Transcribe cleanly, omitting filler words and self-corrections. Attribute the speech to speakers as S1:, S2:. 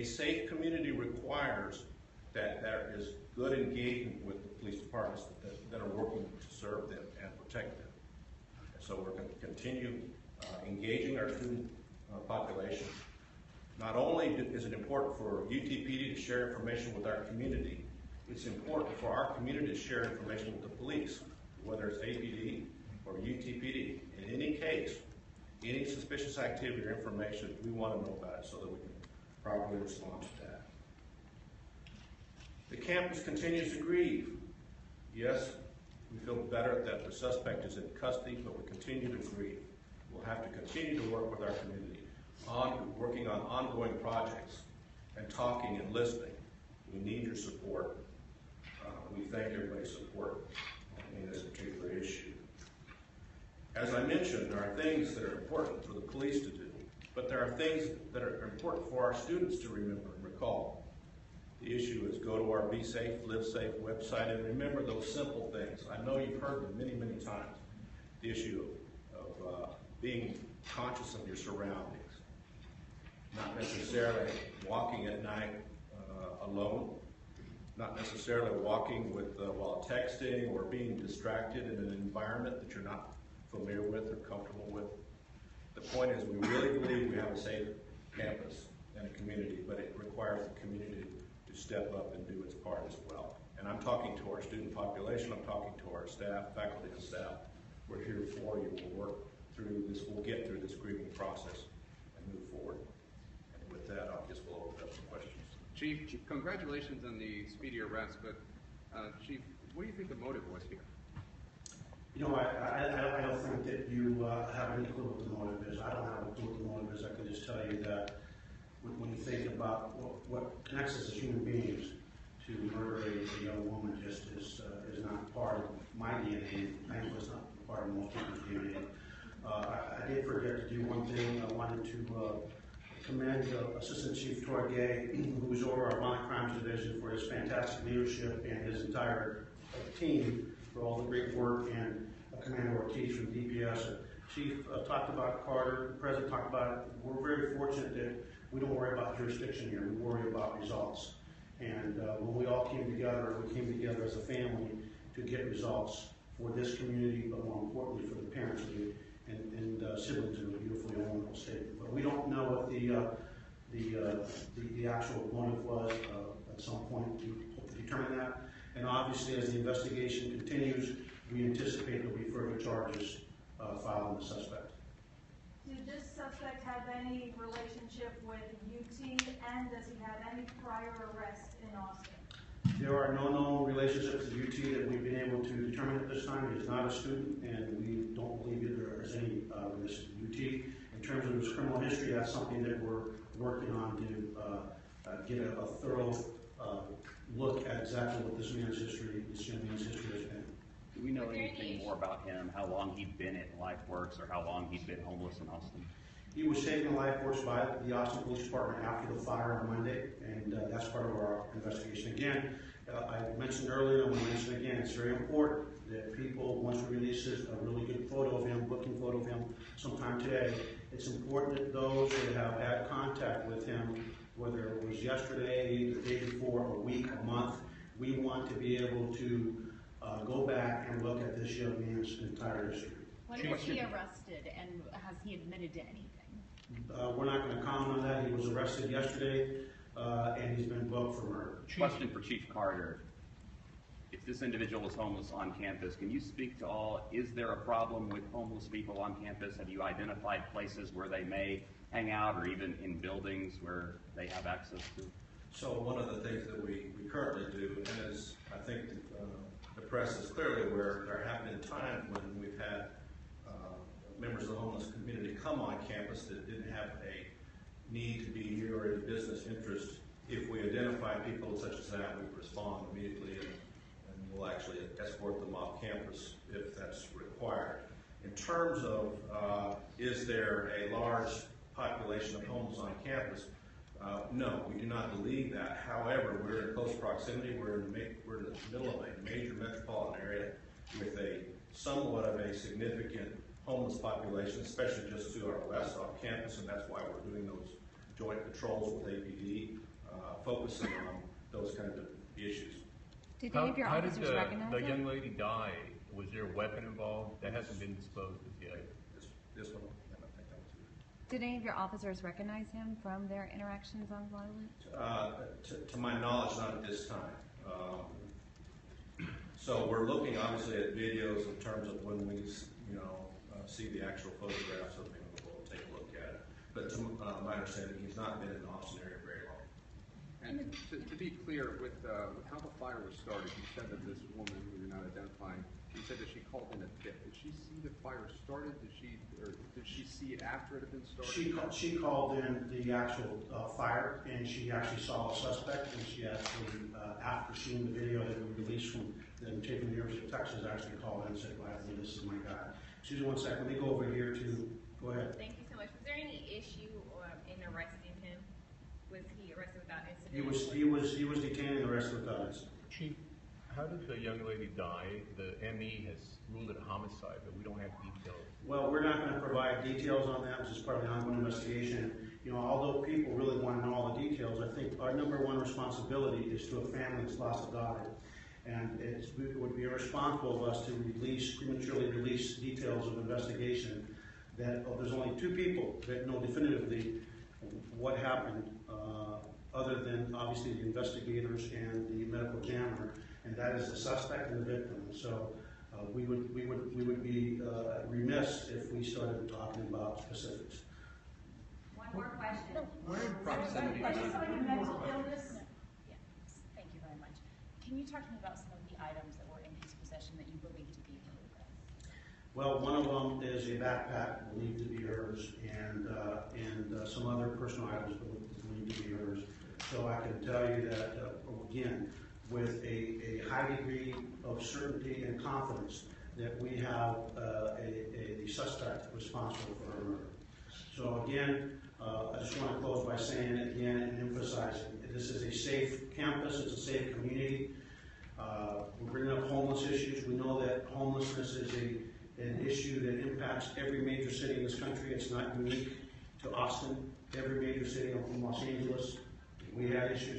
S1: A safe community requires that there is good engagement with the police departments that are working to serve them and protect them. And so we're going to continue engaging our student population. Not only is it important for UTPD to share information with our community, it's important for our community to share information with the police, whether it's APD or UTPD. In any case, any suspicious activity or information, we want to know about it so that we can properly respond to that. The campus continues to grieve. Yes, we feel better that the suspect is in custody, but we continue to grieve. We'll have to continue to work with our community on working on ongoing projects and talking and listening. We need your support. We thank everybody's support in this particular issue. As I mentioned, there are things that are important for the police to do, but there are things that are important for our students to remember and recall. The issue is go to our Be Safe, Live Safe website and remember those simple things. I know you've heard them many, many times. The issue of being conscious of your surroundings, not necessarily walking at night alone, not necessarily walking with while texting or being distracted in an environment that you're not familiar with or comfortable with. The point is, we really believe we have a safe campus and a community, but it requires the community to step up and do its part as well. And I'm talking to our student population, I'm talking to our staff, faculty and staff. We're here for you. We'll work through this, we'll get through this grieving process and move forward. And with that, I guess we'll open up some questions.
S2: Chief, congratulations on the speedy arrest, but Chief, what do you think the motive was here?
S3: You know, I don't think that you have any clue what the motive is. I don't have a clue what the motive is. I can just tell you that when you think about what connects us as human beings, to murder a young woman just is not part of my DNA. Thankfully, it's not part of most people's DNA. I did forget to do one thing. I wanted to commend Assistant Chief Troy Gay, who is over our Violent Crimes Division, for his fantastic leadership and his entire team for all the great work, and Commander Ortiz from DPS. Chief talked about Carter, the President talked about it. We're very fortunate that we don't worry about jurisdiction here, we worry about results. And when we all came together as a family to get results for this community, but more importantly for the parents and siblings in a beautifully and wonderful state. But we don't know what the actual motive was. At some point, we hope to determine that. And obviously, as the investigation continues, we anticipate there will be further charges filed on the suspect.
S4: Did this suspect have any relationship with UT, and does he have any prior arrests in Austin?
S3: There are no known relationships to UT that we've been able to determine at this time. He is not a student, and we don't believe that there is any relation to UT. In terms of his criminal history, that's something that we're working on to get a thorough look at exactly what this young man's history has been.
S5: Do we know anything more about him, how long he'd been at LifeWorks or how long he'd been homeless in Austin?
S3: He was taken to LifeWorks by the Austin Police Department after the fire on Monday, and that's part of our investigation. Again, I mentioned earlier, and I want to mention again, it's very important that people, once we release a really good photo of him, booking photo of him sometime today, it's important that those that have had contact with him, whether it was yesterday, the day before, a week, a month, we want to be able to go back and look at this young man's entire history.
S6: When was he arrested, and has he admitted to anything?
S3: We're not going to comment on that. He was arrested yesterday, and he's been booked for murder.
S5: Question for Chief Carter. If this individual is homeless on campus, can you speak to all, is there a problem with homeless people on campus? Have you identified places where they may hang out, or even in buildings where they have access to?
S1: So one of the things that we currently do, and as I think the press is clearly aware, there have been times when we've had members of the homeless community come on campus that didn't have a need to be here or a business interest. If we identify people such as that, we respond immediately and we'll actually escort them off campus if that's required. In terms of is there a large population of homeless on campus, no, we do not believe that. However, we're in close proximity. We're in the middle of a major metropolitan area with a somewhat of a significant homeless population, especially just to our west off campus, and that's why we're doing those joint patrols with APD. focusing on those kind of issues.
S6: Did any of your
S7: How did
S6: officers recognize
S7: the
S6: him?
S7: young lady die? Was there a weapon involved? That hasn't been disclosed as yet.
S1: This one, I don't think that was
S6: Did any of your officers recognize him from their interactions on Guadalupe?
S1: to my knowledge, not at this time. So we're looking obviously at videos in terms of when we, see the actual photographs of him, we'll take a look at it. But to my understanding, he's not been in the Austin area very long.
S2: And to be clear, with how the fire was started, you said that this woman, who you're not identifying, you said that she called in a tip. Did she see the fire started? Did she see it after it had been started?
S3: She called in the actual fire, and she actually saw a suspect, and she actually, after seeing the video that we released from the taken the University of Texas, actually called in and said, well, I think this is my guy. Excuse me one second, let me go over here to, go ahead.
S8: Thank you so much. Was there any issue in arresting him? Was he arrested without incident?
S3: He was detained and arrested without incident.
S7: Chief, how did the young lady die? The ME has ruled it a homicide, but we don't have details.
S3: Well, we're not going to provide details on that, which is part of the ongoing investigation. Although people really want to know all the details, I think our number one responsibility is to a family that's lost a daughter. And it would be irresponsible of us to prematurely release details of investigation that there's only two people that know definitively what happened, other than obviously the investigators and the medical examiner, and that is the suspect and the victim. So we would be remiss if we started talking about specifics.
S8: One more question.
S2: We're in proximity
S4: I just
S2: to
S4: saw your mental illness.
S9: Yeah, thank you very much. Can you talk to me about some of the items that were in his possession that you believe to be hers?
S3: Well, one of them is a backpack believed to be hers, and some other personal items believed to be hers. So I can tell you that, again, with a high degree of certainty and confidence that we have a suspect responsible for her murder. So again, I just want to close by saying it again and emphasizing, this is a safe campus, it's a safe community. We're bringing up homeless issues. We know that homelessness is an issue that impacts every major city in this country. It's not unique to Austin. Every major city from Los Angeles, we had issues